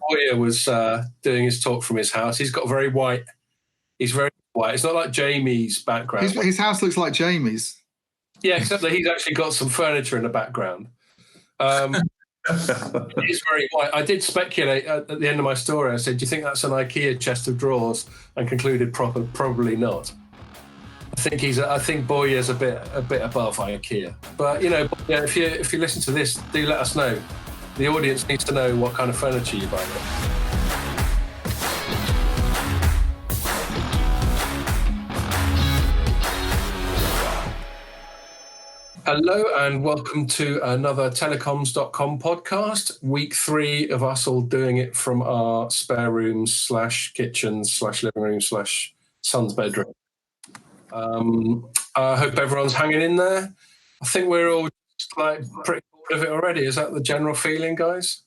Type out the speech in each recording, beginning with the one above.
Boyer was doing his talk from his house. He's got very white. He's very white. It's not like Jamie's background. His house looks like Jamie's. Yeah, except that he's actually got some furniture in the background. It is very white. I did speculate at the end of my story. I said, "Do you think that's an IKEA chest of drawers?" And concluded, probably not. I think Boyer's a bit above IKEA. But if you listen to this, do let us know. The audience needs to know what kind of furniture you buy. Hello and welcome to another Telecoms.com podcast. Week 3 of us all doing it from our spare rooms / kitchens / living room / son's bedroom. I hope everyone's hanging in there. I think we're all pretty bored of it already. Is that the general feeling, guys?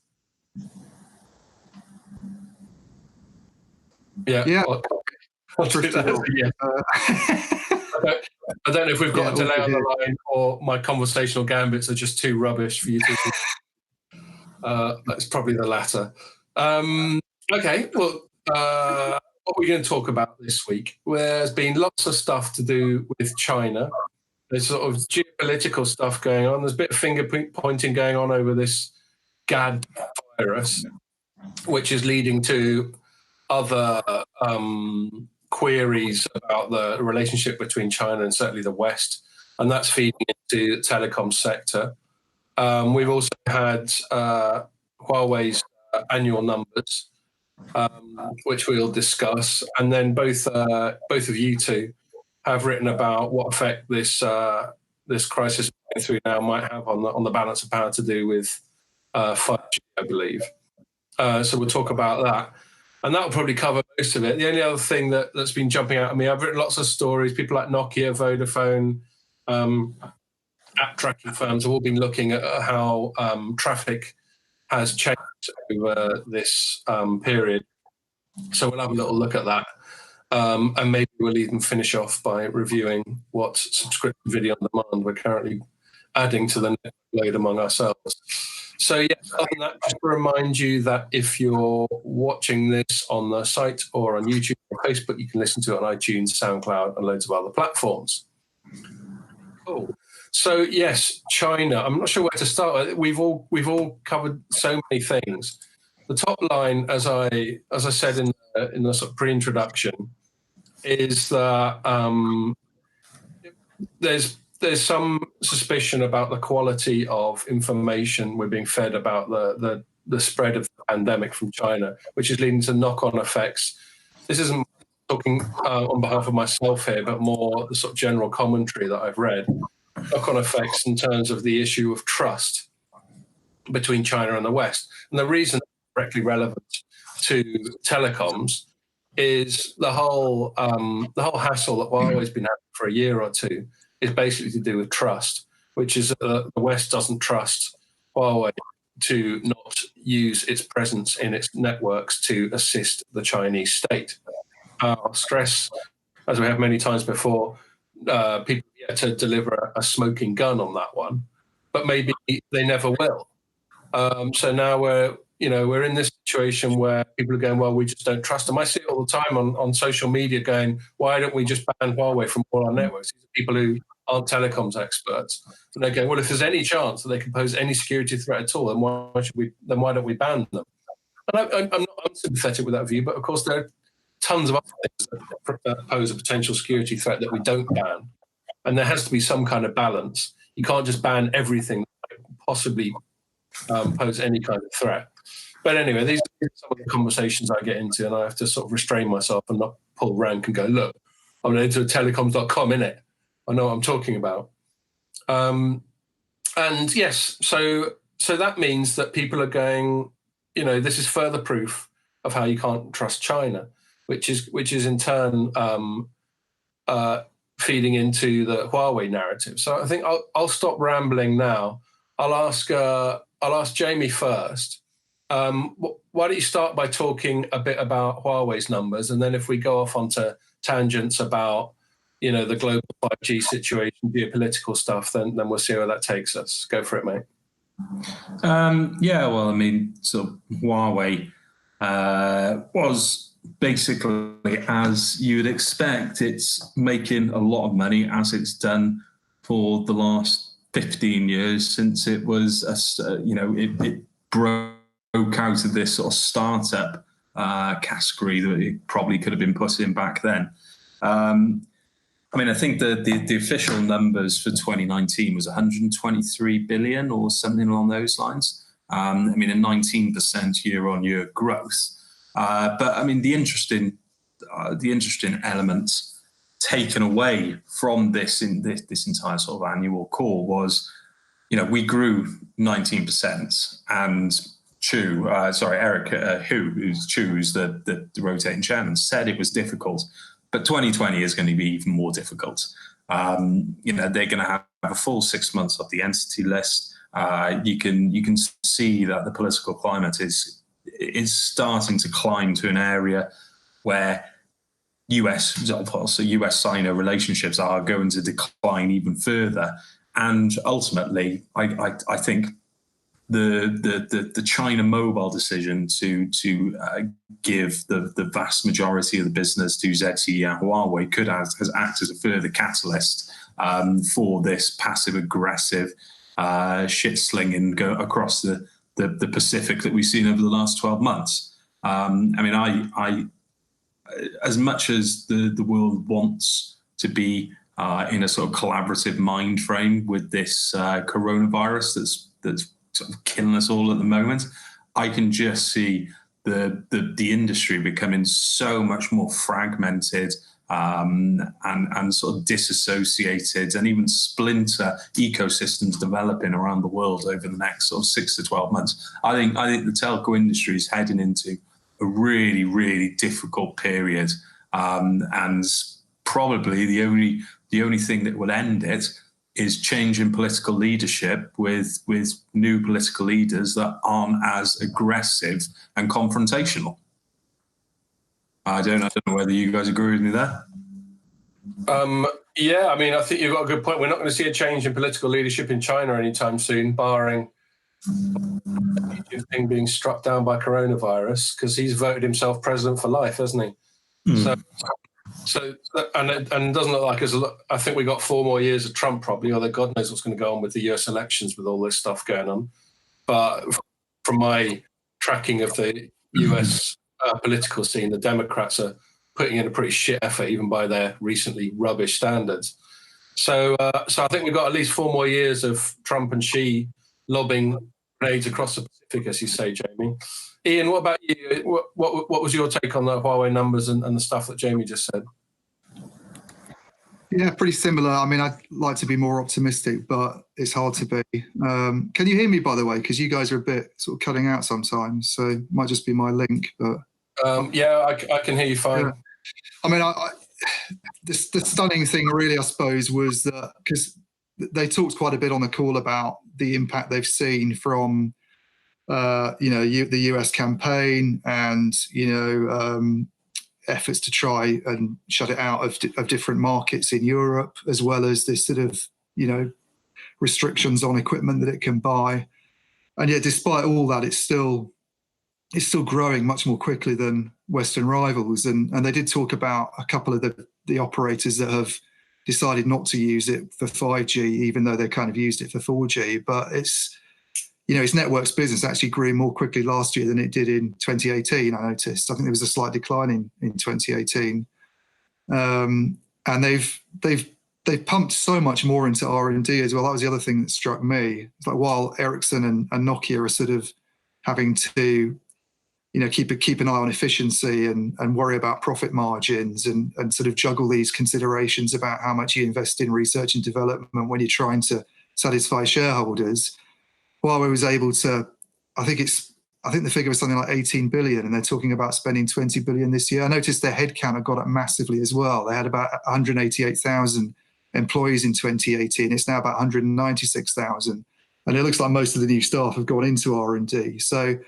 Yeah. I'll do that. Yeah. I don't know if we've got a delay on the line or my conversational gambits are just too rubbish for you to. That's probably the latter. Okay, well, what are we going to talk about this week? There's been lots of stuff to do with China. There's sort of geopolitical stuff going on. There's a bit of finger pointing going on over this GAD virus, which is leading to other queries about the relationship between China and certainly the West, and that's feeding into the telecom sector. We've also had Huawei's annual numbers, which we'll discuss, and then both of you two have written about what effect this crisis going through now might have on the balance of power to do with 5G, I believe. So we'll talk about that. And that will probably cover most of it. The only other thing that's been jumping out at me, I've written lots of stories. People like Nokia, Vodafone, app tracking firms have all been looking at how traffic has changed over this period. So we'll have a little look at that. And maybe we'll even finish off by reviewing what subscription video on demand we're currently adding to the network load among ourselves. So other than that, just to remind you that if you're watching this on the site or on YouTube or Facebook, you can listen to it on iTunes, SoundCloud, and loads of other platforms. Cool. So yes, China. I'm not sure where to start. We've all covered so many things. The top line, as I said in the sort of pre-introduction, is that there's some suspicion about the quality of information we're being fed about the spread of the pandemic from China, which is leading to knock-on effects. This isn't talking on behalf of myself here, but more the sort of general commentary that I've read. Knock-on effects in terms of the issue of trust between China and the West. And the reason it's directly relevant to telecoms is the whole hassle that Huawei's been having for a year or two is basically to do with trust, which is the West doesn't trust Huawei to not use its presence in its networks to assist the Chinese state. I'll stress, as we have many times before, people yet to deliver a smoking gun on that one, but maybe they never will. So now we're in this situation where people are going, well, we just don't trust them. I see it all the time on social media going, why don't we just ban Huawei from all our networks? These are people who aren't telecoms experts. And they go, well, if there's any chance that they can pose any security threat at all, then why don't we ban them? And I'm not unsympathetic with that view, but of course there are tons of other things that pose a potential security threat that we don't ban. And there has to be some kind of balance. You can't just ban everything that could possibly pose any kind of threat. But anyway, these are some of the conversations I get into, and I have to sort of restrain myself and not pull rank and go, look, I'm into Telecoms.com, innit? I know what I'm talking about. And yes, so that means that people are going, this is further proof of how you can't trust China, which is in turn feeding into the Huawei narrative. So I think I'll stop rambling now. I'll ask Jamie first. Why don't you start by talking a bit about Huawei's numbers, and then if we go off onto tangents about the global 5G situation, geopolitical stuff, then we'll see where that takes us. Go for it, mate. So Huawei, was basically, as you'd expect, it's making a lot of money, as it's done for the last 15 years since it was, it broke out of this sort of startup category that it probably could have been put in back then. I think the official numbers for 2019 was 123 billion or something along those lines. A 19% year-on-year growth. But the interesting element taken away from this entire sort of annual call was, we grew 19%, and Eric who's the rotating chairman, said it was difficult, but 2020 is going to be even more difficult. They're going to have a full 6 months of the entity list. You can see that the political climate is starting to climb to an area where US-China relationships are going to decline even further. And ultimately, I think the China Mobile decision to give the vast majority of the business to ZTE and Huawei has acted as a further catalyst for this passive aggressive shit slinging go across the Pacific that we've seen over the last 12 months. I as much as the world wants to be in a sort of collaborative mind frame with this coronavirus that's sort of killing us all at the moment, I can just see the industry becoming so much more fragmented and sort of disassociated, and even splinter ecosystems developing around the world over the next sort of 6 to 12 months. I think the telco industry is heading into a really, really difficult period, and probably the only thing that will end it is change in political leadership with new political leaders that aren't as aggressive and confrontational. I don't know whether you guys agree with me there. Yeah, I think you've got a good point. We're not going to see a change in political leadership in China anytime soon, barring Xi Jinping being struck down by coronavirus, because he's voted himself president for life, hasn't he? Mm. So and it doesn't look like I think we got 4 more years of Trump probably, although God knows what's going to go on with the US elections with all this stuff going on. But from my tracking of the US political scene, the Democrats are putting in a pretty shit effort, even by their recently rubbish standards. So I think we've got at least 4 more years of Trump and Xi lobbing grenades across the Pacific, as you say, Jamie. Ian, what about you? What was your take on the Huawei numbers and the stuff that Jamie just said? Yeah, pretty similar. I'd like to be more optimistic, but it's hard to be. Can you hear me, by the way? Because you guys are a bit sort of cutting out sometimes, so it might just be my link. But yeah, I can hear you fine. Yeah. The stunning thing, really, I suppose, was that because they talked quite a bit on the call about the impact they've seen from the US campaign and efforts to try and shut it out of different markets in Europe, as well as this sort of restrictions on equipment that it can buy. And yet, despite all that, it's still growing much more quickly than Western rivals. And they did talk about a couple of the operators that have decided not to use it for 5G, even though they kind of used it for 4G. But its networks business actually grew more quickly last year than it did in 2018, I noticed. I think there was a slight decline in 2018. And they've pumped so much more into R&D as well. That was the other thing that struck me. It's like while Ericsson and Nokia are sort of having to keep an eye on efficiency and worry about profit margins and sort of juggle these considerations about how much you invest in research and development when you're trying to satisfy shareholders. Huawei was able to, I think the figure was something like 18 billion, and they're talking about spending 20 billion this year. I noticed their headcount had gone up massively as well. They had about 188,000 employees in 2018. It's now about 196,000. And it looks like most of the new staff have gone into R&D. So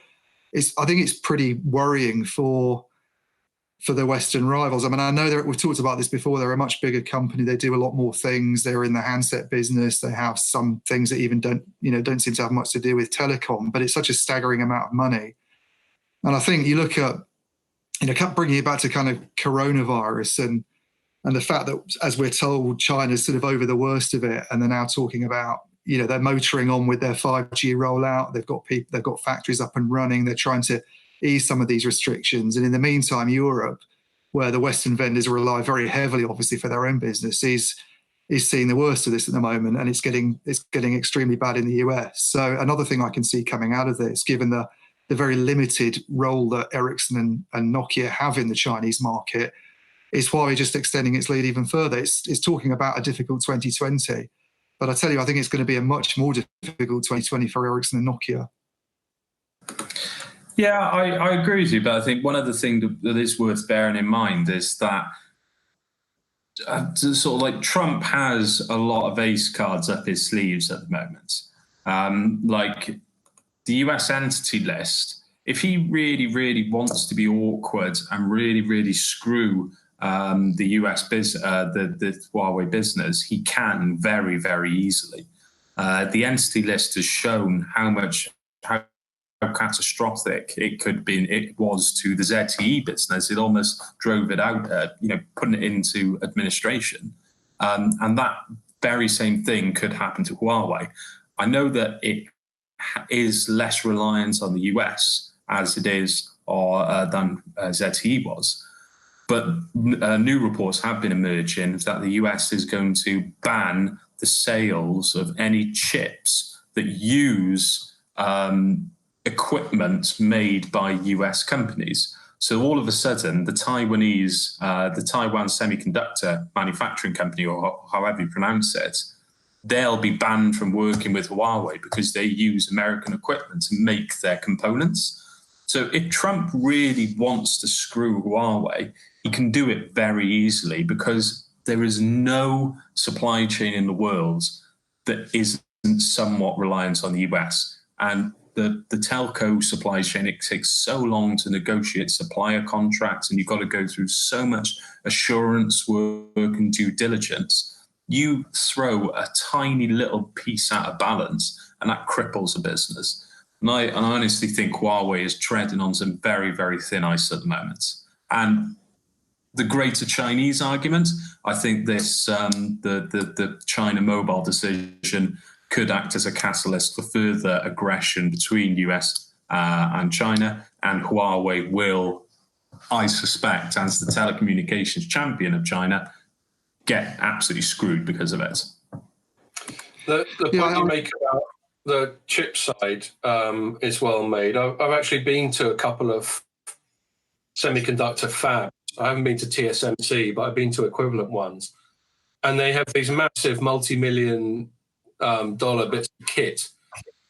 I think it's pretty worrying for the Western rivals. I know that we've talked about this before. They're a much bigger company. They do a lot more things. They're in the handset business. They have some things that even don't seem to have much to do with telecom, but it's such a staggering amount of money. And I think you look at, bringing it back to kind of coronavirus and the fact that, as we're told, China's sort of over the worst of it, and they're now talking about, they're motoring on with their 5G rollout. They've got factories up and running. They're trying to ease some of these restrictions. And in the meantime, Europe, where the Western vendors rely very heavily, obviously, for their own business, is seeing the worst of this at the moment, and it's getting extremely bad in the US. So another thing I can see coming out of this, given the very limited role that Ericsson and Nokia have in the Chinese market, is Huawei just extending its lead even further. It's talking about a difficult 2020, but I tell you, I think it's going to be a much more difficult 2020 for Ericsson and Nokia. Yeah, I agree with you, but I think one of the things that is worth bearing in mind is that sort of like Trump has a lot of ace cards up his sleeves at the moment. Like the US entity list, if he really, really wants to be awkward and really, really screw the US the Huawei business, he can very, very easily. The entity list has shown how catastrophic it was to the ZTE business. It almost drove it out, putting it into administration. And that very same thing could happen to Huawei. I know that it is less reliant on the US as it is than ZTE was. But new reports have been emerging that the US is going to ban the sales of any chips that use equipment made by US companies. So all of a sudden, the Taiwan Semiconductor Manufacturing Company, or however you pronounce it, they'll be banned from working with Huawei because they use American equipment to make their components. So if Trump really wants to screw Huawei, he can do it very easily because there is no supply chain in the world that isn't somewhat reliant on the US. And the telco supply chain, it takes so long to negotiate supplier contracts, and you've got to go through so much assurance work and due diligence. You throw a tiny little piece out of balance, and that cripples a business. And I honestly think Huawei is treading on some very, very thin ice at the moment. And the greater Chinese argument, I think this the China mobile decision could act as a catalyst for further aggression between US and China, and Huawei will, I suspect, as the telecommunications champion of China, get absolutely screwed because of it. The point you make about the chip side is well made. I've actually been to a couple of semiconductor fabs. I haven't been to TSMC, but I've been to equivalent ones. And they have these massive multi-million dollar bits of kit.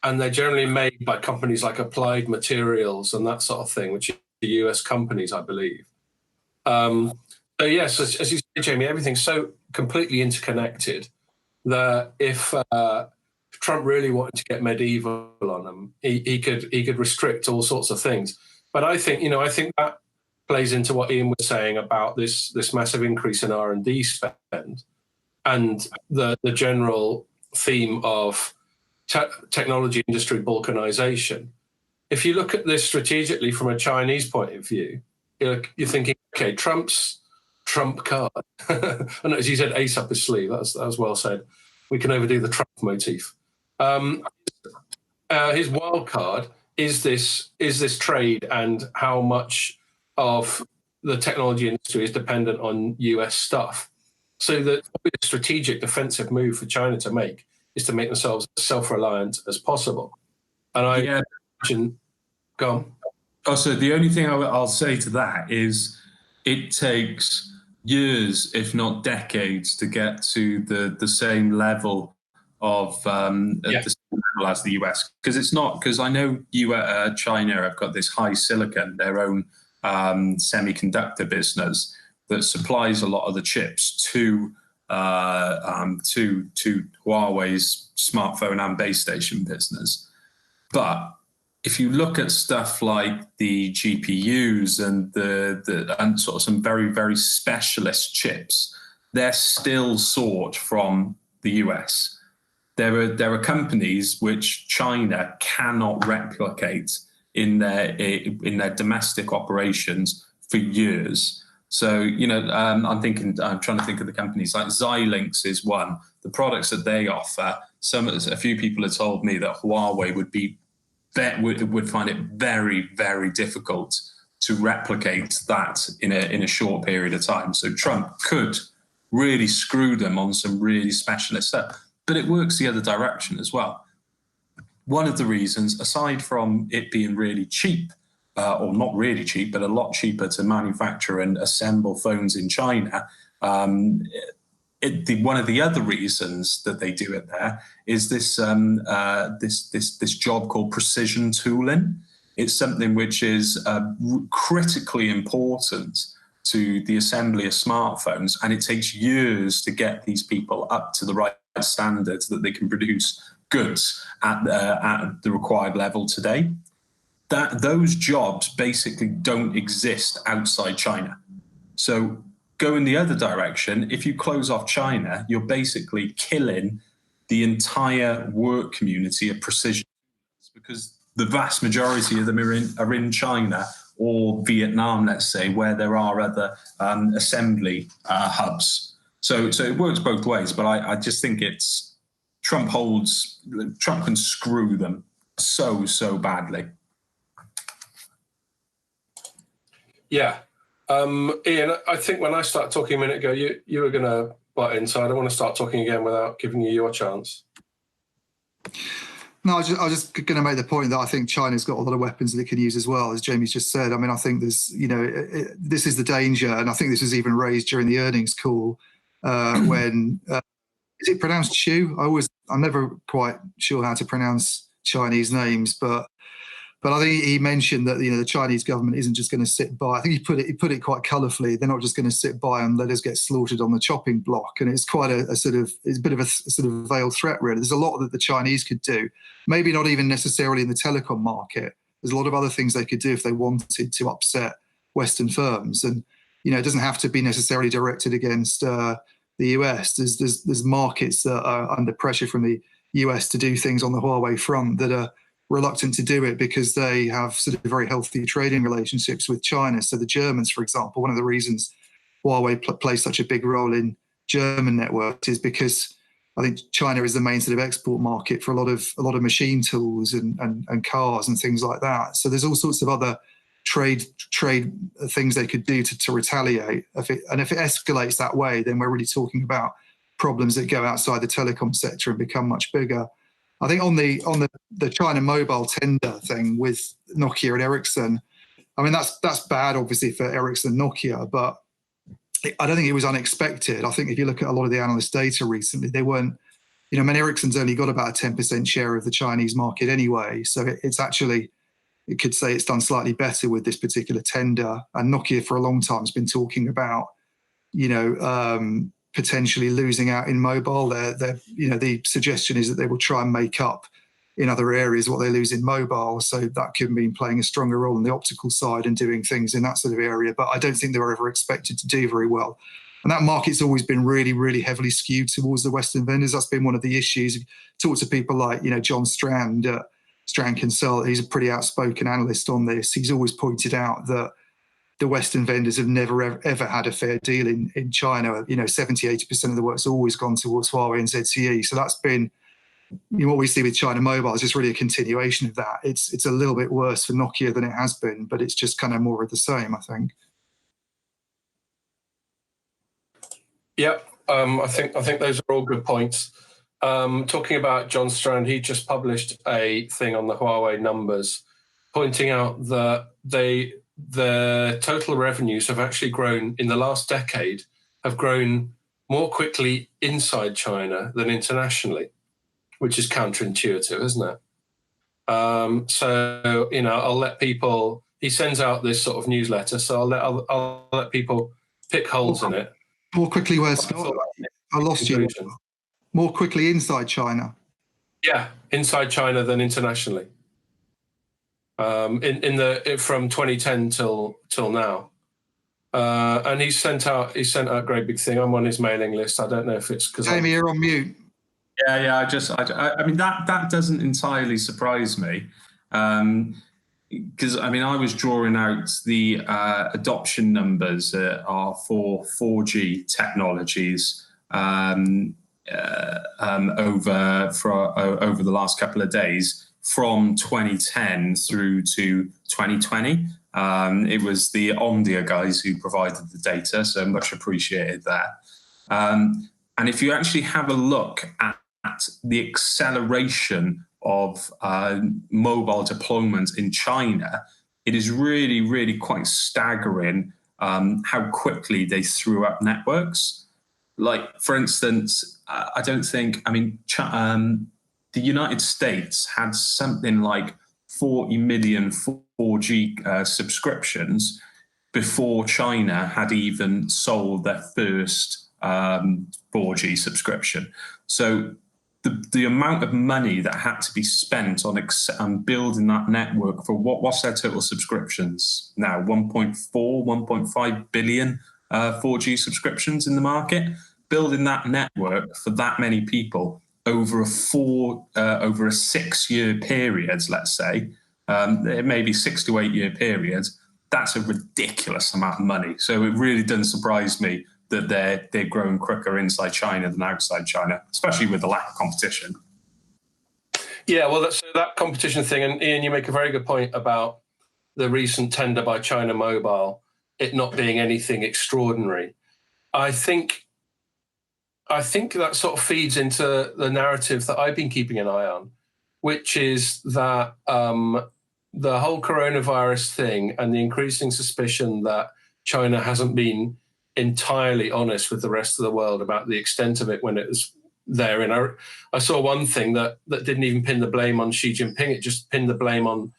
And they're generally made by companies like Applied Materials and that sort of thing, which are US companies, I believe. So yes, as you say, Jamie, everything's so completely interconnected that if Trump really wanted to get medieval on them, he could restrict all sorts of things. But I think that plays into what Ian was saying about this massive increase in R&D spend and the general theme of technology industry balkanization. If you look at this strategically from a Chinese point of view, you're thinking, okay, Trump's Trump card. And as you said, ace up his sleeve. That was well said. We can overdo the Trump motif. His wild card is this trade and how much of the technology industry is dependent on US stuff. So the strategic defensive move for China to make is to make themselves as self-reliant as possible. And I imagine, go on. Also, the only thing I'll say to that is it takes years, if not decades, to get to the same level of as the US. Because it's not, because I know China have got this high silicon, their own semiconductor business that supplies a lot of the chips to Huawei's smartphone and base station business. But if you look at stuff like the GPUs and and sort of some very, very specialist chips, they're still sought from the US. There are companies which China cannot replicate in their domestic operations for years. So, I'm trying to think of the companies, like Xilinx is one. The products that they offer, a few people have told me that Huawei would find it very, very difficult to replicate that in a short period of time. So Trump could really screw them on some really specialist stuff, but it works the other direction as well. One of the reasons, aside from it being really cheap, or not really cheap, but a lot cheaper to manufacture and assemble phones in China, one of the other reasons that they do it there is this job called precision tooling. It's something which is critically important to the assembly of smartphones, and it takes years to get these people up to the right standards that they can produce goods at the required level today. Those jobs basically don't exist outside China. So going the other direction, if you close off China, you're basically killing the entire work community of precision, because the vast majority of them are in China or Vietnam, let's say, where there are other assembly hubs. So it works both ways, but I just think Trump can screw them so badly. Yeah. Ian, I think when I started talking a minute ago, you were going to butt in, so I don't want to start talking again without giving you your chance. No, I was just going to make the point that I think China's got a lot of weapons that it can use as well, as Jamie's just said. I mean, I think there's, this is the danger, and I think this was even raised during the earnings call when, is it pronounced Chu? I'm never quite sure how to pronounce Chinese names, but I think he mentioned that the Chinese government isn't just going to sit by. I think he put it quite colourfully. They're not just going to sit by and let us get slaughtered on the chopping block. And it's quite it's a bit of a sort of veiled threat, really. There's a lot that the Chinese could do. Maybe not even necessarily in the telecom market. There's a lot of other things they could do if they wanted to upset Western firms. And it doesn't have to be necessarily directed against the US. There's markets that are under pressure from the US to do things on the Huawei front that are reluctant to do it because they have sort of very healthy trading relationships with China. So the Germans, for example, one of the reasons Huawei plays such a big role in German networks is because I think China is the main sort of export market for a lot of machine tools and cars and things like that. So there's all sorts of other trade things they could do to retaliate. If it escalates that way, then we're really talking about problems that go outside the telecom sector and become much bigger. I think on the China mobile tender thing with Nokia and Ericsson, I mean, that's bad, obviously, for Ericsson and Nokia, but I don't think it was unexpected. I think if you look at a lot of the analyst data recently, they weren't, Ericsson's only got about a 10% share of the Chinese market anyway. So it's actually, it could say it's done slightly better with this particular tender. And Nokia for a long time has been talking about, potentially losing out in mobile. The suggestion is that they will try and make up in other areas what they lose in mobile. So that could mean playing a stronger role on the optical side and doing things in that sort of area. But I don't think they were ever expected to do very well. And that market's always been really, really heavily skewed towards the Western vendors. That's been one of the issues. Talk to people like, John Strand, Strand Consult. He's a pretty outspoken analyst on this. He's always pointed out that the Western vendors have never, ever had a fair deal in China. 70, 80% of the work's always gone towards Huawei and ZTE. So that's been, what we see with China Mobile is just really a continuation of that. It's a little bit worse for Nokia than it has been, but it's just kind of more of the same, I think. Yeah, I think those are all good points. Talking about John Strand, he just published a thing on the Huawei numbers, pointing out that the total revenues have actually grown in the last decade, have grown more quickly inside China than internationally, which is counterintuitive, isn't it? So, I'll let people, he sends out this sort of newsletter, so I'll let people pick holes in it. More quickly where, Scott? I lost you. More quickly inside China. Yeah, inside China than internationally. From 2010 till now, and he sent out a great big thing. I'm on his mailing list. I don't know if it's because Jamie, you're on mute. Yeah. I mean that doesn't entirely surprise me. because I mean, I was drawing out the adoption numbers are for 4G technologies over the last couple of days from 2010 through to 2020. It was the Omdia guys who provided the data, so much appreciated there. And if you actually have a look at the acceleration of mobile deployment in China, it is really, really quite staggering how quickly they threw up networks. Like, for instance, I don't think, I mean, the United States had something like 40 million 4G subscriptions before China had even sold their first 4G subscription. So the amount of money that had to be spent on building that network for what's their total subscriptions now? 1.4, 1.5 billion 4G subscriptions in the market. Building that network for that many people over a 6-year period, let's say, it may be 6 to 8 year period. That's a ridiculous amount of money. So it really doesn't surprise me that they're growing quicker inside China than outside China, especially with the lack of competition. Yeah, well, that's that competition thing. And Ian, you make a very good point about the recent tender by China Mobile, it not being anything extraordinary. I think that sort of feeds into the narrative that I've been keeping an eye on, which is that the whole coronavirus thing and the increasing suspicion that China hasn't been entirely honest with the rest of the world about the extent of it when it was there. And I saw one thing that didn't even pin the blame on Xi Jinping. It just pinned the blame on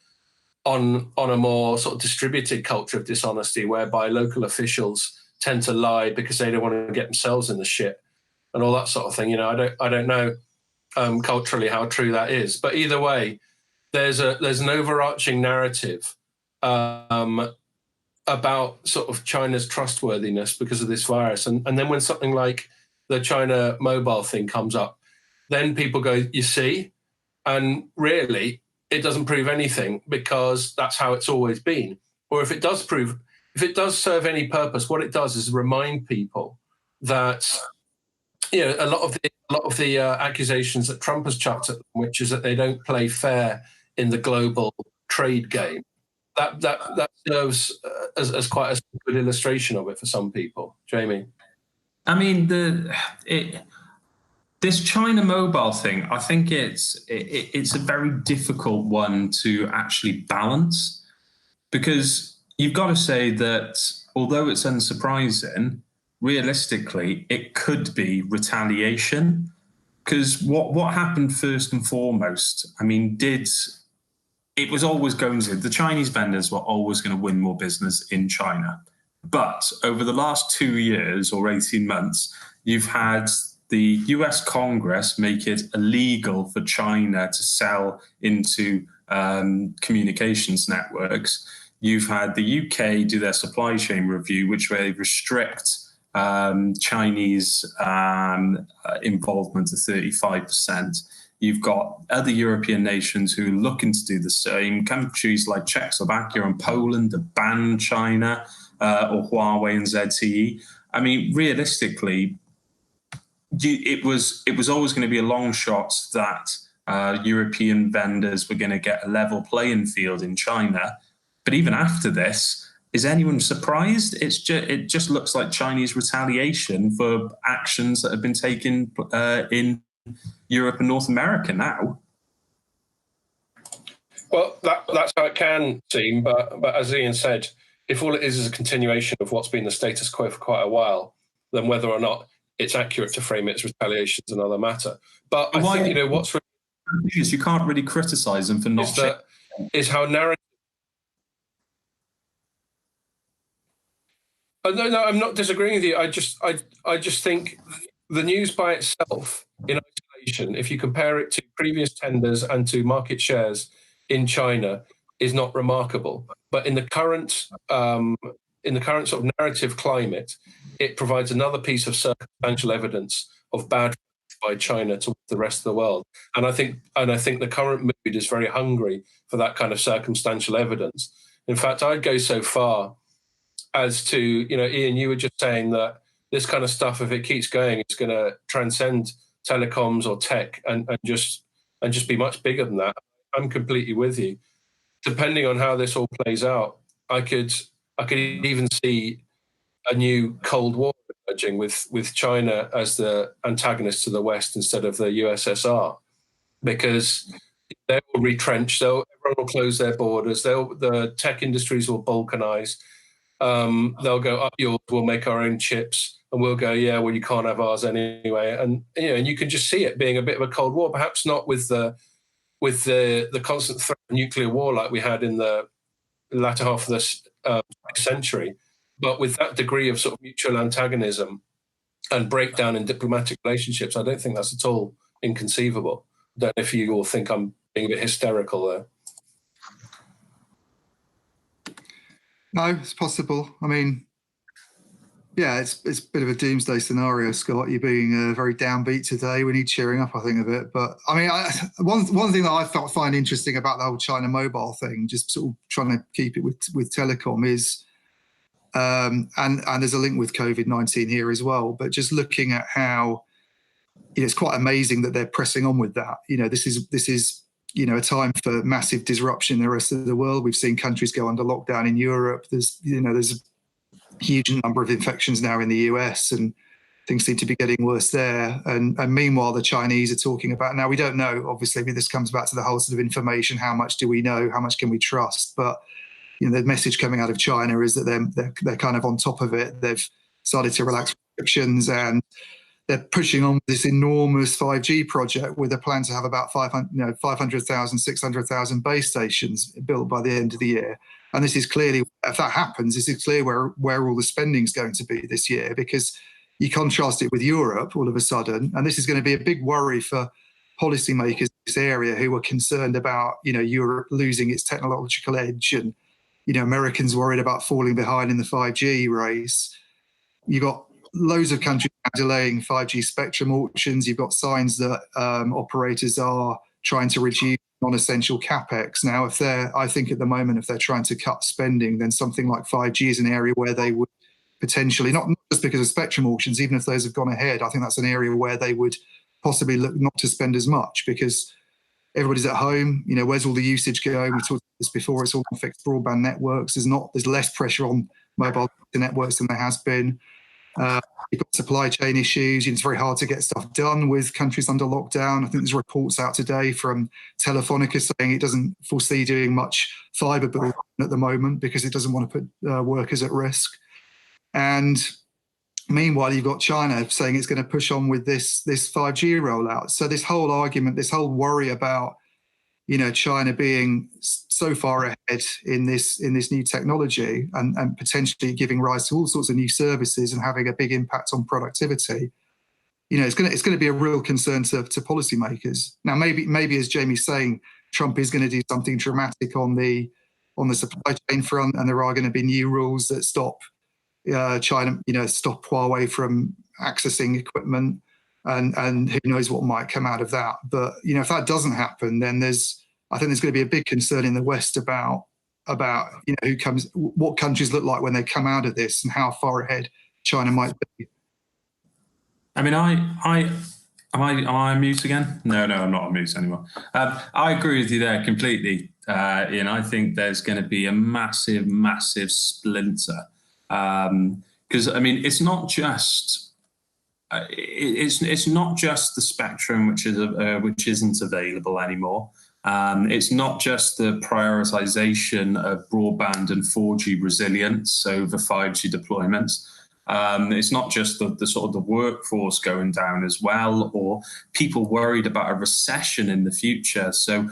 a more sort of distributed culture of dishonesty, whereby local officials tend to lie because they don't want to get themselves in the shit and all that sort of thing. You know, I don't know culturally how true that is, but either way, there's an overarching narrative about sort of China's trustworthiness because of this virus. And then when something like the China Mobile thing comes up, then people go, you see, and really it doesn't prove anything because that's how it's always been. Or if it does serve any purpose, what it does is remind people that, you know, a lot of the accusations that Trump has chucked at them, which is that they don't play fair in the global trade game, that serves as quite a good illustration of it for some people. Jamie? I mean, this China Mobile thing, I think it's a very difficult one to actually balance, because you've got to say that although it's unsurprising, realistically, it could be retaliation. Because what happened first and foremost, I mean, it was always going to, the Chinese vendors were always going to win more business in China. But over the last 2 years or 18 months, you've had the US Congress make it illegal for China to sell into communications networks. You've had the UK do their supply chain review, which they restrict Chinese involvement to 35%. You've got other European nations who are looking to do the same. Countries like Czechoslovakia and Poland have banned China or Huawei and ZTE. I mean, realistically, it was always going to be a long shot that European vendors were going to get a level playing field in China. But even after this, is anyone surprised? It just looks like Chinese retaliation for actions that have been taken in Europe and North America now. Well, that's how it can seem, but as Ian said, if all it is a continuation of what's been the status quo for quite a while, then whether or not it's accurate to frame it as retaliation is another matter. But I think, you know, what's really, you can't really criticize them for not is how narrative. No, I'm not disagreeing with you. I just think the news by itself, in isolation, if you compare it to previous tenders and to market shares in China, is not remarkable. But in the current sort of narrative climate, it provides another piece of circumstantial evidence of bad by China to the rest of the world. And I think the current mood is very hungry for that kind of circumstantial evidence. In fact, I'd go so far as to, Ian, you were just saying that this kind of stuff, if it keeps going, it's going to transcend telecoms or tech and just be much bigger than that. I'm completely with you. Depending on how this all plays out, I could even see a new Cold War emerging with China as the antagonist to the West instead of the USSR, because they will retrench. Everyone will close their borders. The tech industries will balkanize. They'll go, up yours, we'll make our own chips, and we'll go, yeah, well, you can't have ours anyway. And and you can just see it being a bit of a Cold War, perhaps not with the constant threat of nuclear war like we had in the latter half of this century, but with that degree of sort of mutual antagonism and breakdown in diplomatic relationships. I don't think that's at all inconceivable. I don't know if you all think I'm being a bit hysterical there. No, it's possible. I mean, yeah, it's a bit of a doomsday scenario, Scott. You're being very downbeat today. We need cheering up, I think, a bit. But I mean, one thing that I find interesting about the whole China mobile thing, just sort of trying to keep it with telecom, is, and there's a link with COVID-19 here as well. But just looking at how, it's quite amazing that they're pressing on with that. This is a time for massive disruption in the rest of the world. We've seen countries go under lockdown in Europe. There's a huge number of infections now in the US, and things seem to be getting worse there. And meanwhile, the Chinese are talking about, now we don't know, obviously, this comes back to the whole sort of information. How much do we know? How much can we trust? But the message coming out of China is that they're kind of on top of it. They've started to relax restrictions, and they're pushing on this enormous 5G project with a plan to have about 500,000, 600,000 base stations built by the end of the year. And this is clearly, if that happens, this is clear where all the spending is going to be this year, because you contrast it with Europe all of a sudden, and this is going to be a big worry for policymakers in this area who are concerned about, Europe losing its technological edge, and, Americans worried about falling behind in the 5G race. You've got loads of countries delaying 5G spectrum auctions. You've got signs that operators are trying to reduce non-essential capex. Now, I think at the moment, if they're trying to cut spending, then something like 5G is an area where they would potentially, not just because of spectrum auctions, even if those have gone ahead, I think that's an area where they would possibly look not to spend as much, because everybody's at home. Where's all the usage going? We talked about this before. It's all on fixed broadband networks. There's less pressure on mobile networks than there has been. You've got supply chain issues. It's very hard to get stuff done with countries under lockdown. I think there's reports out today from Telefonica saying it doesn't foresee doing much fibre build at the moment because it doesn't want to put workers at risk. And meanwhile, you've got China saying it's going to push on with this 5G rollout. So this whole argument, this whole worry about China being so far ahead in this new technology and potentially giving rise to all sorts of new services and having a big impact on productivity, it's going to be a real concern to policymakers. Now, maybe as Jamie's saying, Trump is going to do something dramatic on the supply chain front, and there are going to be new rules that stop China, stop Huawei from accessing equipment. And who knows what might come out of that. But, if that doesn't happen, then I think there's going to be a big concern in the West about what countries look like when they come out of this and how far ahead China might be. I mean, am I on mute again? No, I'm not on mute anymore. I agree with you there completely, Ian. I think there's going to be a massive, massive splinter. Because, it's not just... It's not just the spectrum which isn't available anymore. It's not just the prioritization of broadband and 4G resilience over 5G deployments. It's not just the sort of the workforce going down as well, or people worried about a recession in the future. So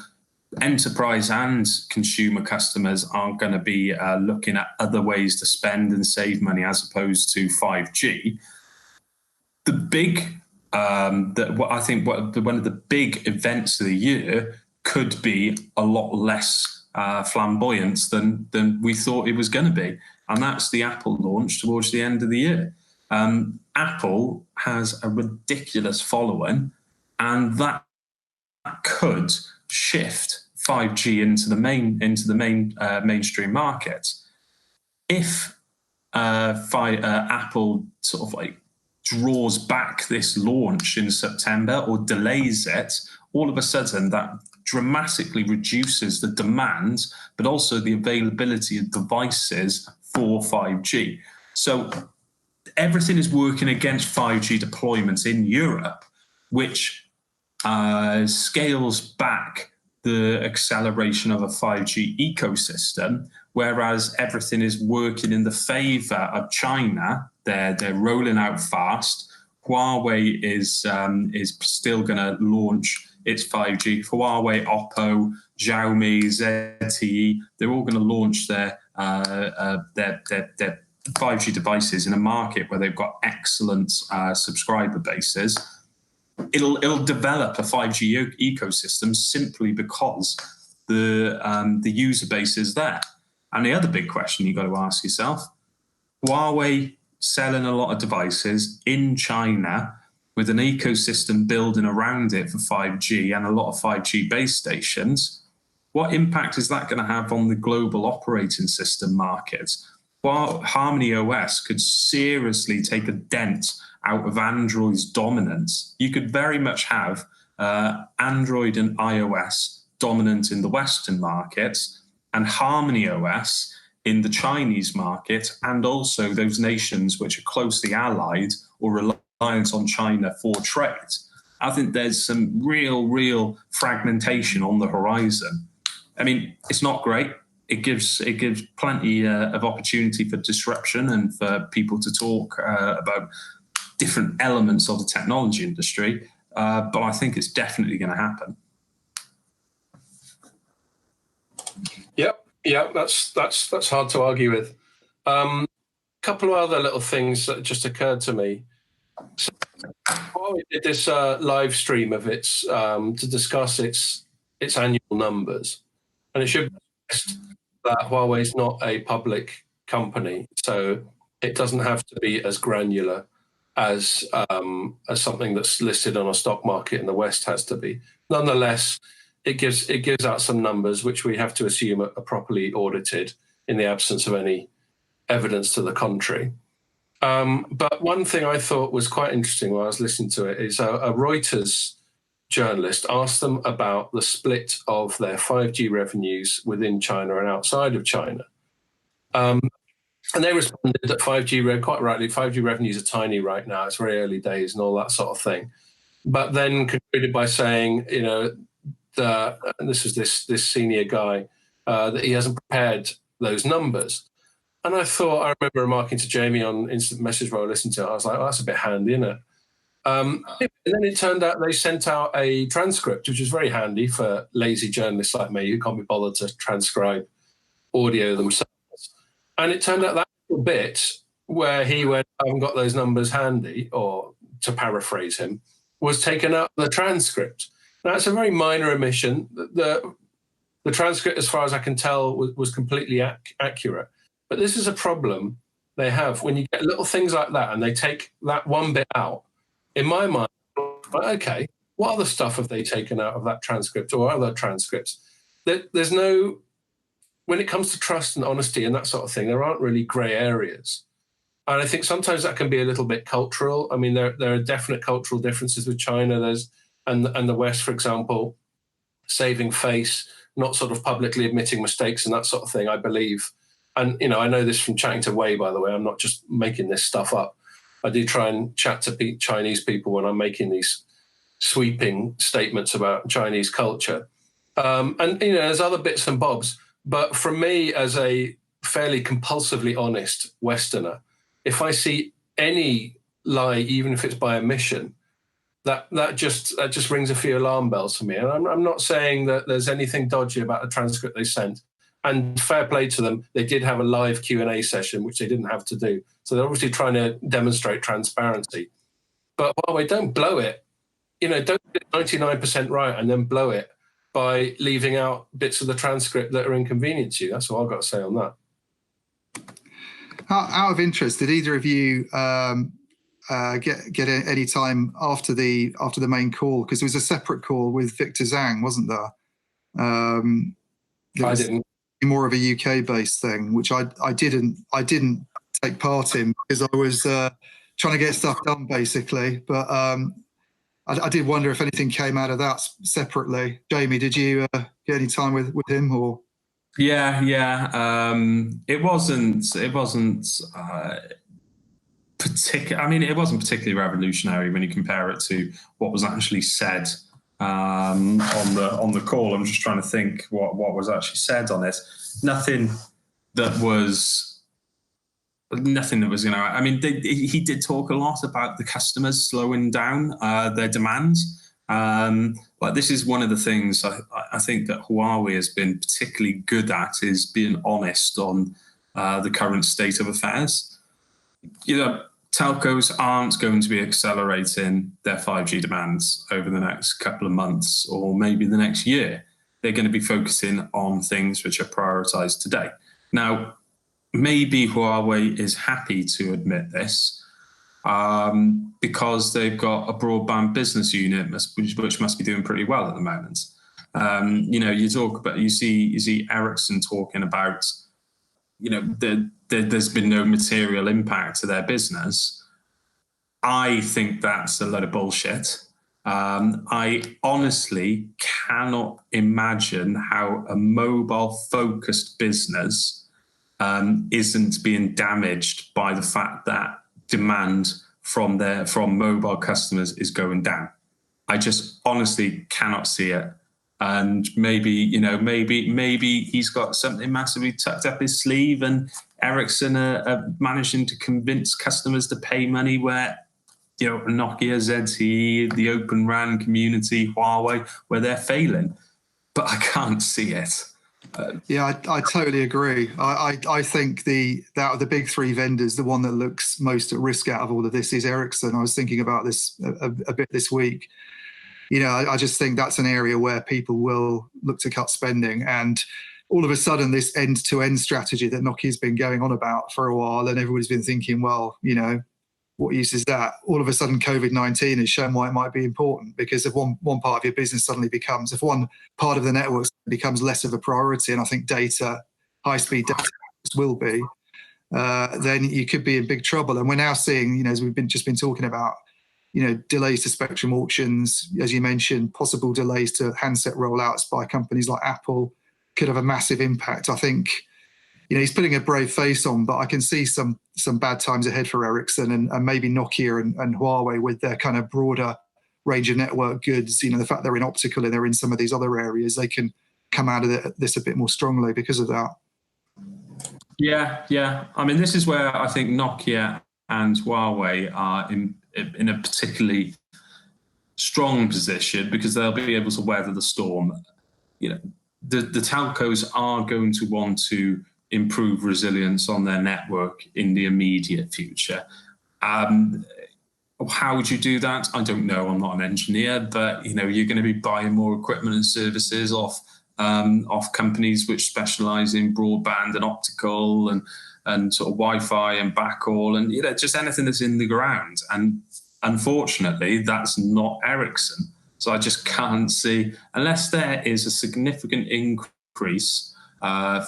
enterprise and consumer customers aren't going to be looking at other ways to spend and save money as opposed to 5G. The big, one of the big events of the year could be a lot less flamboyant than we thought it was going to be, and that's the Apple launch towards the end of the year. Apple has a ridiculous following and that could shift 5G into the mainstream market. If Apple sort of like draws back this launch in September or delays it, all of a sudden that dramatically reduces the demand, but also the availability of devices for 5G. So everything is working against 5G deployments in Europe, which scales back the acceleration of a 5G ecosystem, whereas everything is working in the favor of China. They're rolling out fast. Huawei is still going to launch its 5G. Huawei, Oppo, Xiaomi, ZTE, they're all going to launch their 5G devices in a market where they've got excellent subscriber bases. It'll develop a 5G ecosystem simply because the user base is there. And the other big question you got to ask yourself: Huawei selling a lot of devices in China with an ecosystem building around it for 5G and a lot of 5G base stations. What impact is that going to have on the global operating system market? Well, Harmony OS could seriously take a dent out of Android's dominance. You could very much have Android and iOS dominant in the Western markets and Harmony OS in the Chinese market, and also those nations which are closely allied or reliant on China for trade. I think there's some real fragmentation on the horizon. I mean, it's not great. It gives plenty of opportunity for disruption and for people to talk about different elements of the technology industry, but I think it's definitely going to happen. Yep, that's hard to argue with. A couple of other little things that just occurred to me. So Huawei did this live stream of its to discuss its annual numbers, and it should be stressed that Huawei is not a public company, so it doesn't have to be as granular as something that's listed on a stock market in the West has to be. Nonetheless, it gives out some numbers which we have to assume are properly audited in the absence of any evidence to the contrary. But one thing I thought was quite interesting while I was listening to it is a Reuters journalist asked them about the split of their 5G revenues within China and outside of China. And they responded that 5G, quite rightly, 5G revenues are tiny right now. It's very early days and all that sort of thing. But then concluded by saying, you know, and this was this senior guy, that he hasn't prepared those numbers. And I remember remarking to Jamie on instant message while I listened to it, I was like, oh, that's a bit handy, isn't it? And then it turned out they sent out a transcript, which is very handy for lazy journalists like me who can't be bothered to transcribe audio themselves. And it turned out that little bit where he went, I haven't got those numbers handy, or to paraphrase him, was taken out of the transcript. Now, it's a very minor omission. The transcript, as far as I can tell, was completely accurate. But this is a problem they have when you get little things like that and they take that one bit out. In my mind, okay, what other stuff have they taken out of that transcript or other transcripts? There's no, when it comes to trust and honesty and that sort of thing, there aren't really grey areas. And I think sometimes that can be a little bit cultural. I mean, there are definite cultural differences with China. And the West, for example, saving face, not sort of publicly admitting mistakes and that sort of thing, I believe. And, you know, I know this from chatting to Wei, by the way. I'm not just making this stuff up. I do try and chat to Chinese people when I'm making these sweeping statements about Chinese culture. And, you know, there's other bits and bobs. But for me, as a fairly compulsively honest Westerner, if I see any lie, even if it's by omission, that just rings a few alarm bells for me. And I'm not saying that there's anything dodgy about the transcript they sent. And fair play to them, they did have a live Q&A session, which they didn't have to do. So they're obviously trying to demonstrate transparency. But Huawei, don't blow it. You know, don't get 99% right and then blow it by leaving out bits of the transcript that are inconvenient to you. That's all I've got to say on that. Out of interest, did either of you get any time after the main call, because there was a separate call with Victor Zhang, wasn't there? I didn't. More of a UK based thing, which I didn't take part in because I was trying to get stuff done basically. But I did wonder if anything came out of that separately. Jamie, did you get any time with him or? Yeah. It wasn't particular. I mean, it wasn't particularly revolutionary when you compare it to what was actually said on the call. I'm just trying to think what was actually said on it. Nothing that was going to. I mean, he did talk a lot about the customers slowing down their demands. But this is one of the things I think that Huawei has been particularly good at, is being honest on the current state of affairs. Telcos aren't going to be accelerating their 5G demands over the next couple of months or maybe the next year. They're going to be focusing on things which are prioritized today. Now, maybe Huawei is happy to admit this because they've got a broadband business unit which must be doing pretty well at the moment. You see Ericsson talking about, there's been no material impact to their business. I think that's a lot of bullshit. I honestly cannot imagine how a mobile-focused business isn't being damaged by the fact that demand from mobile customers is going down. I just honestly cannot see it. And maybe he's got something massively tucked up his sleeve, and Ericsson are managing to convince customers to pay money where, Nokia, ZTE, the Open RAN community, Huawei, where they're failing. But I can't see it. Yeah, I totally agree. I think out of the big three vendors, the one that looks most at risk out of all of this is Ericsson. I was thinking about this a bit this week. I just think that's an area where people will look to cut spending. And all of a sudden, this end-to-end strategy that Nokia's been going on about for a while, and everybody's been thinking, well, what use is that? All of a sudden, COVID-19 has shown why it might be important, because if one part of your business suddenly if one part of the network becomes less of a priority, and I think high-speed data will be, then you could be in big trouble. And we're now seeing, as we've just been talking about, delays to spectrum auctions, as you mentioned, possible delays to handset rollouts by companies like Apple could have a massive impact. I think, he's putting a brave face on, but I can see some bad times ahead for Ericsson and maybe Nokia and Huawei with their kind of broader range of network goods. The fact they're in optical and they're in some of these other areas, they can come out of this a bit more strongly because of that. Yeah. I mean, this is where I think Nokia and Huawei are in a particularly strong position, because they'll be able to weather the storm. The telcos are going to want to improve resilience on their network in the immediate future. How would you do that? I don't know. I'm not an engineer, but you're going to be buying more equipment and services off companies which specialize in broadband and optical and sort of Wi-Fi and backhaul and just anything that's in the ground. And unfortunately, that's not Ericsson. So I just can't see, unless there is a significant increase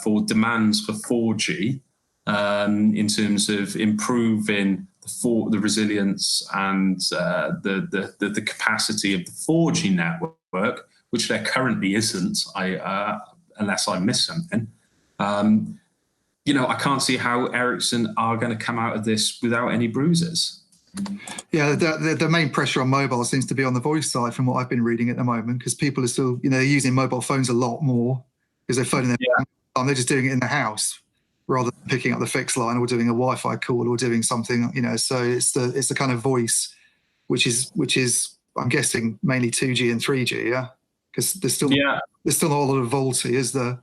for demands for 4G in terms of improving the resilience and the capacity of the 4G network, which there currently isn't, unless I miss something. I can't see how Ericsson are going to come out of this without any bruises. Yeah, the main pressure on mobile seems to be on the voice side from what I've been reading at the moment, because people are still, they're using mobile phones a lot more because they're phoning them. They're just doing it in the house rather than picking up the fixed line or doing a Wi-Fi call or doing something, so it's the kind of voice, which is I'm guessing mainly 2G and 3G, yeah, because there's still not a lot of VoLTE, is there?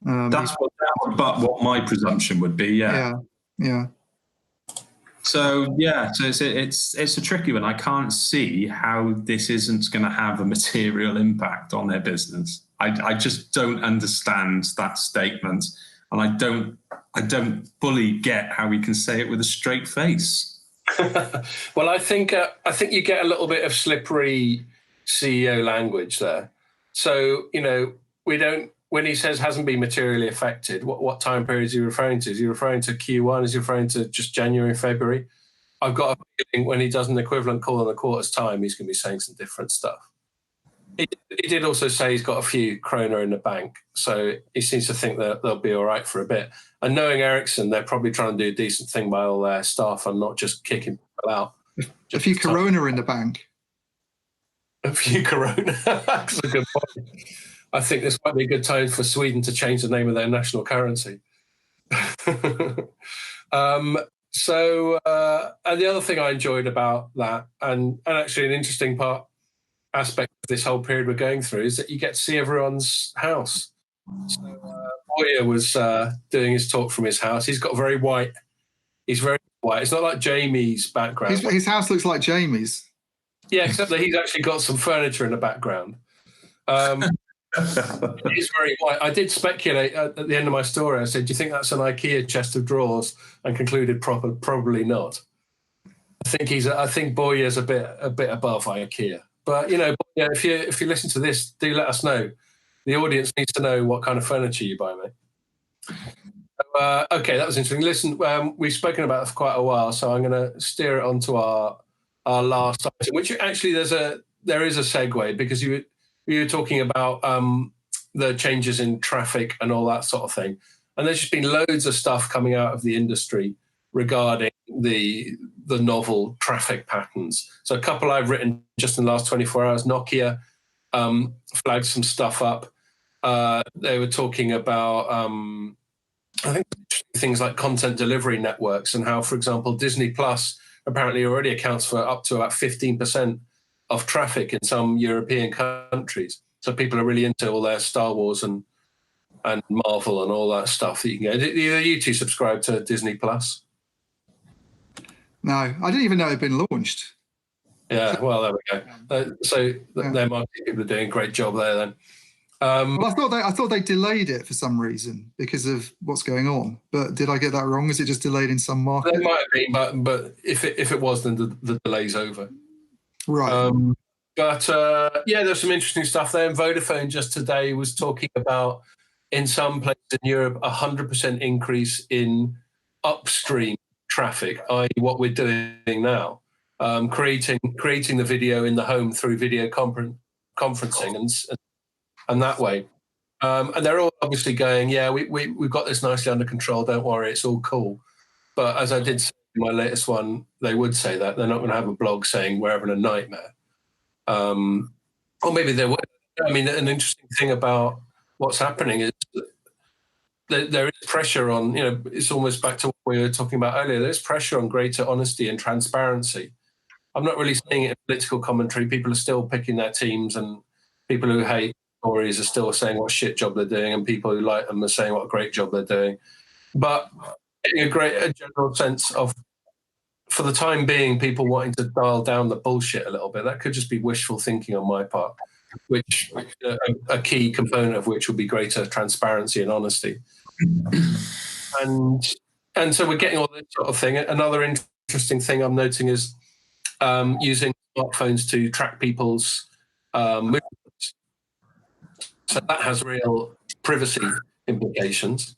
That's what my presumption would be. Yeah. So it's a tricky one. I can't see how this isn't going to have a material impact on their business. I just don't understand that statement, and I don't fully get how we can say it with a straight face. Well, I think you get a little bit of slippery CEO language there. So, we don't. When he says hasn't been materially affected, what time period is he referring to? Is he referring to Q1? Is he referring to just January and February? I've got a feeling when he does an equivalent call in a quarter's time, he's going to be saying some different stuff. He did also say he's got a few kroner in the bank, so he seems to think that they'll be all right for a bit. And knowing Ericsson, they're probably trying to do a decent thing by all their staff and not just kicking people out. A few corona in the bank. A few corona. That's a good point. I think this might be a good time for Sweden to change the name of their national currency. And the other thing I enjoyed about that, and actually an interesting aspect of this whole period we're going through, is that you get to see everyone's house. So Boyer was doing his talk from his house. He's got very white. He's very white. It's not like Jamie's background. His house looks like Jamie's. Yeah, except that he's actually got some furniture in the background. It is very white. I did speculate at the end of my story. I said, "Do you think that's an IKEA chest of drawers?" And concluded probably not. I think Boyer's a bit above IKEA. But if you listen to this, do let us know. The audience needs to know what kind of furniture you buy, mate. Okay, that was interesting. Listen, we've spoken about it for quite a while, so I'm going to steer it onto our last item, which actually there is a segue, because you were talking about the changes in traffic and all that sort of thing. And there's just been loads of stuff coming out of the industry regarding the novel traffic patterns. So a couple I've written just in the last 24 hours, Nokia flagged some stuff up. They were talking about, I think, things like content delivery networks, and how, for example, Disney Plus apparently already accounts for up to about 15% of traffic in some European countries. So people are really into all their Star Wars and Marvel and all that stuff that you can get. Do you two subscribe to Disney Plus? No, I didn't even know it had been launched. Yeah, well, there we go. Their marketing people are doing a great job there then. Well, I thought they delayed it for some reason because of what's going on. But did I get that wrong? Is it just delayed in some markets? There might have been, but if it was, then the delay's over. Right. There's some interesting stuff there. And Vodafone just today was talking about, in some places in Europe, 100% increase in upstream traffic, i.e. what we're doing now, creating the video in the home through video conferencing and that way. And they're all obviously going, yeah, we've got this nicely under control, don't worry, it's all cool. But as I did say in my latest one, they would say that. They're not going to have a blog saying we're having a nightmare. Or maybe they would. I mean, an interesting thing about what's happening is that there is pressure on, it's almost back to what we were talking about earlier, there's pressure on greater honesty and transparency. I'm not really seeing it in political commentary. People are still picking their teams, and people who hate Tories are still saying what shit job they're doing, and people who like them are saying what a great job they're doing. But getting a general sense of, for the time being, people wanting to dial down the bullshit a little bit. That could just be wishful thinking on my part, which a key component of which will be greater transparency and honesty. And so we're getting all this sort of thing. Another interesting thing I'm noting is using smartphones to track people's movements. So that has real privacy implications.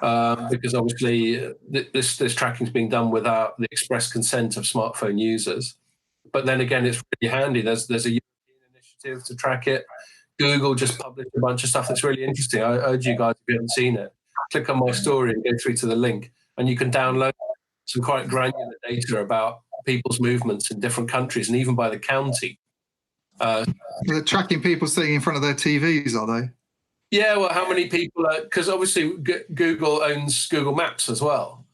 Because obviously this tracking is being done without the express consent of smartphone users. But then again, it's really handy. There's a European initiative to track it. Google just published a bunch of stuff that's really interesting. I urge you guys, if you haven't seen it, click on my story and go through to the link, and you can download some quite granular data about people's movements in different countries, and even by the county. They're tracking people sitting in front of their TVs, are they? Yeah, well, how many people are, because obviously Google owns Google Maps as well.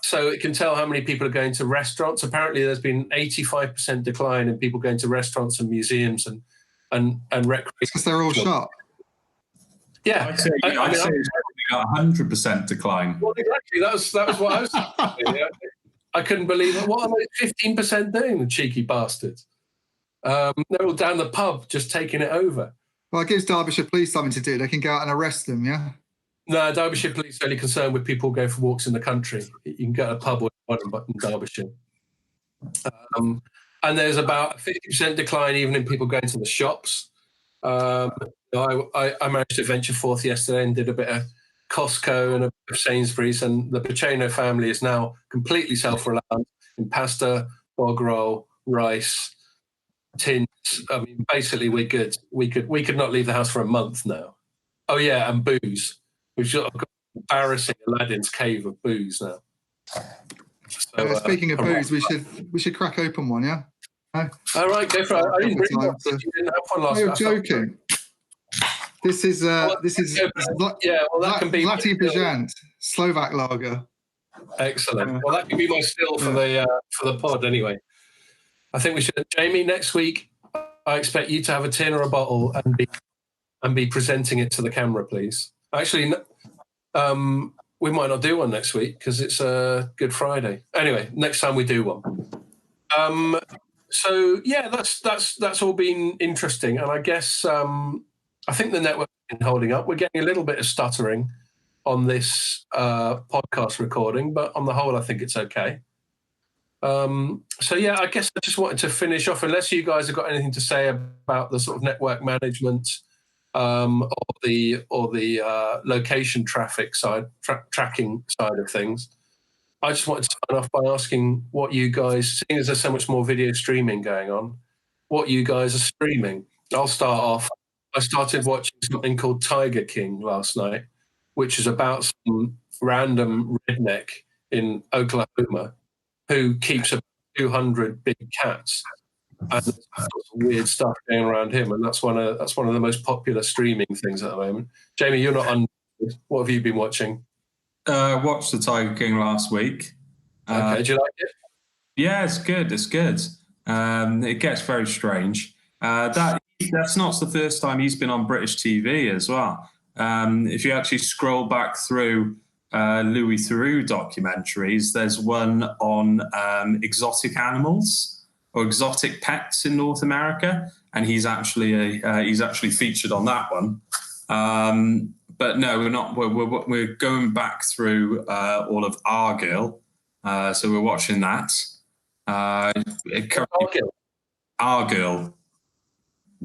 So it can tell how many people are going to restaurants. Apparently there's been 85% decline in people going to restaurants and museums and recreation. Because they're all shut. Yeah. I'd say it's got 100% decline. Well, exactly. That was what I was thinking. Yeah. I couldn't believe it. What are they 15% doing, the cheeky bastards? They're all down the pub just taking it over. Well, it gives Derbyshire Police something to do. They can go out and arrest them, yeah? No, Derbyshire Police are only concerned with people going for walks in the country. You can go to a pub in Derbyshire. And there's about a 50% decline even in people going to the shops. I managed to venture forth yesterday and did a bit of Costco and a bit of Sainsbury's, and the Pacino family is now completely self-reliant in pasta, bog roll, rice, tins. I mean, basically, we're good. We could not leave the house for a month now. Oh yeah, and booze. We've got embarrassing Aladdin's cave of booze now. So, speaking of booze, we should crack open one, yeah. All right, go for it. I didn't really want to. You didn't have one last night. You're joking. This is that can be Zlatý Březán, Slovak lager. Excellent. Well, that can be my still for the pod anyway. I think we should. Jamie, next week I expect you to have a tin or a bottle and be presenting it to the camera, please. Actually, we might not do one next week because it's Good Friday. Anyway, next time we do one. So yeah, that's all been interesting, and I guess I think the network's been holding up. We're getting a little bit of stuttering on this podcast recording, but on the whole, I think it's okay. So yeah, I guess I just wanted to finish off, unless you guys have got anything to say about the sort of network management or the location traffic side, tracking side of things. I just wanted to start off by asking what you guys, seeing as there's so much more video streaming going on, what you guys are streaming. I'll start off. I started watching something called Tiger King last night, which is about some random redneck in Oklahoma who keeps about 200 big cats, and there's some weird stuff going around him, and that's one of the most popular streaming things at the moment. Jamie, you're not on. What have you been watching? Watched the Tiger King last week. Okay, do you like it? Yeah, it's good. It's good. It gets very strange. That's not the first time he's been on British TV as well. If you actually scroll back through Louis Theroux documentaries, there's one on exotic animals or exotic pets in North America, and he's actually featured on that one. But no, we're not. We're going back through all of Argyll, so we're watching that. Argyll.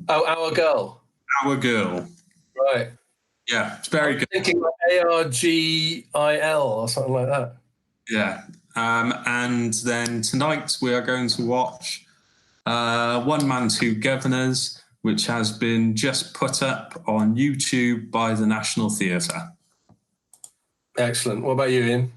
Oh, Our Girl. Our Girl. Right. Yeah, it's very good. Thinking like ARGIL or something like that. Yeah. And then tonight we are going to watch One Man, Two Governors, which has been just put up on YouTube by the National Theatre. Excellent. What about you, Ian?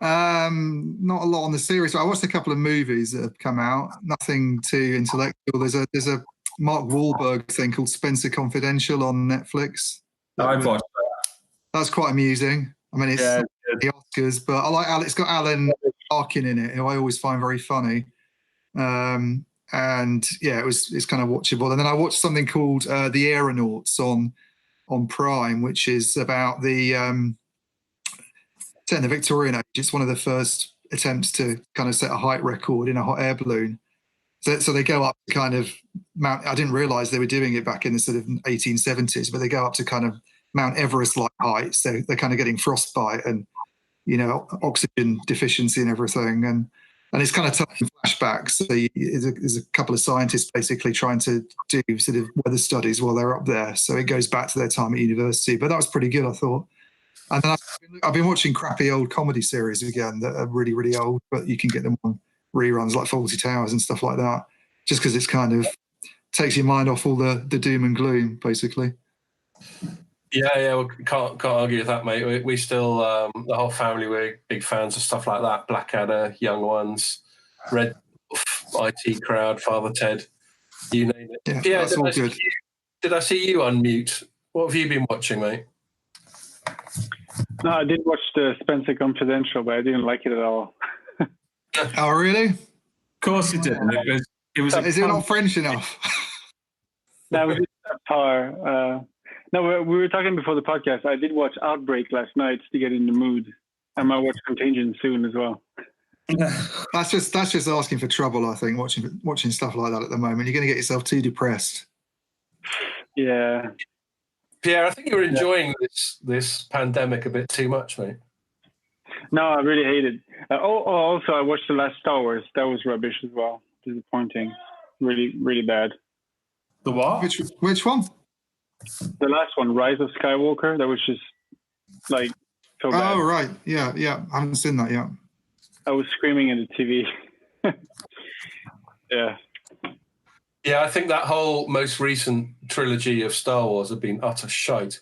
Not a lot on the series. I watched a couple of movies that have come out. Nothing too intellectual. There's a Mark Wahlberg thing called Spencer Confidential on Netflix. I've watched that. That's quite amusing. I mean, it's the Oscars, but I like it's got Alan Arkin in it, who I always find very funny. And yeah, it's kind of watchable. And then I watched something called The Aeronauts on Prime, which is about the Victorian age. It's one of the first attempts to kind of set a height record in a hot air balloon. So they go up to kind of Mount. I didn't realise they were doing it back in the sort of 1870s, but they go up to kind of Mount Everest-like heights. So they're kind of getting frostbite and oxygen deficiency and everything. And it's kind of telling flashbacks. So there's a couple of scientists basically trying to do sort of weather studies while they're up there. So it goes back to their time at university. But that was pretty good, I thought. And then I've been watching crappy old comedy series again that are really, really old, but you can get them on reruns like Fawlty Towers and stuff like that, just because it's kind of takes your mind off all the doom and gloom, basically. Yeah, we can't argue with that, mate. We still, the whole family, we're big fans of stuff like that. Blackadder, Young Ones, Red Wolf, IT Crowd, Father Ted, you name it. Yeah, that's all good. Did I see you unmute? What have you been watching, mate? No, I did watch the Spencer Confidential, but I didn't like it at all. Oh, really? Of course you did. It was. Is it not French enough? That was just par. No, we were talking before the podcast. I did watch Outbreak last night to get in the mood. I might watch Contagion soon as well. That's just asking for trouble, I think, watching stuff like that at the moment. You're going to get yourself too depressed. Yeah. Pierre, I think you're enjoying this pandemic a bit too much, mate. No, I really hate it. Also, I watched the last Star Wars. That was rubbish as well. Disappointing. Really, really bad. The what? Which one? The last one, Rise of Skywalker. That was just like so bad. Oh, right. Yeah. I haven't seen that yet. I was screaming at the TV. Yeah. Yeah, I think that whole most recent trilogy of Star Wars have been utter shite.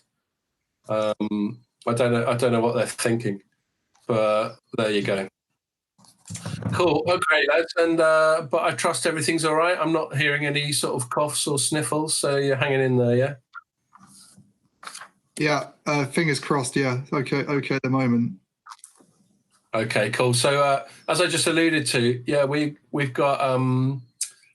I don't know what they're thinking, but there you go. Cool. Okay, lads. And but I trust everything's all right. I'm not hearing any sort of coughs or sniffles, so you're hanging in there, yeah? Yeah. Fingers crossed. Yeah. Okay at the moment. Okay, cool. So as I just alluded to, yeah, we've got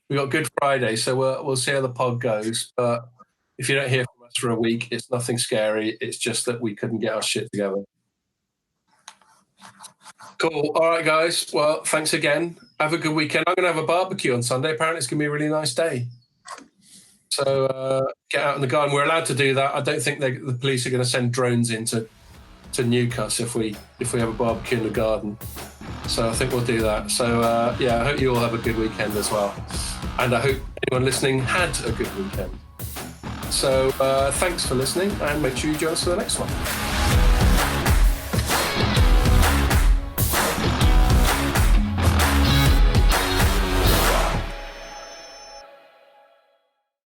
Good Friday, so we'll see how the pod goes. But if you don't hear from us for a week, it's nothing scary. It's just that we couldn't get our shit together. Cool. All right, guys. Well, thanks again. Have a good weekend. I'm going to have a barbecue on Sunday. Apparently, it's going to be a really nice day. So get out in the garden. We're allowed to do that. I don't think the police are going to send drones into Newcastle if we have a barbecue in the garden. So I think we'll do that. So I hope you all have a good weekend as well. And I hope anyone listening had a good weekend. So thanks for listening, and make sure you join us for the next one.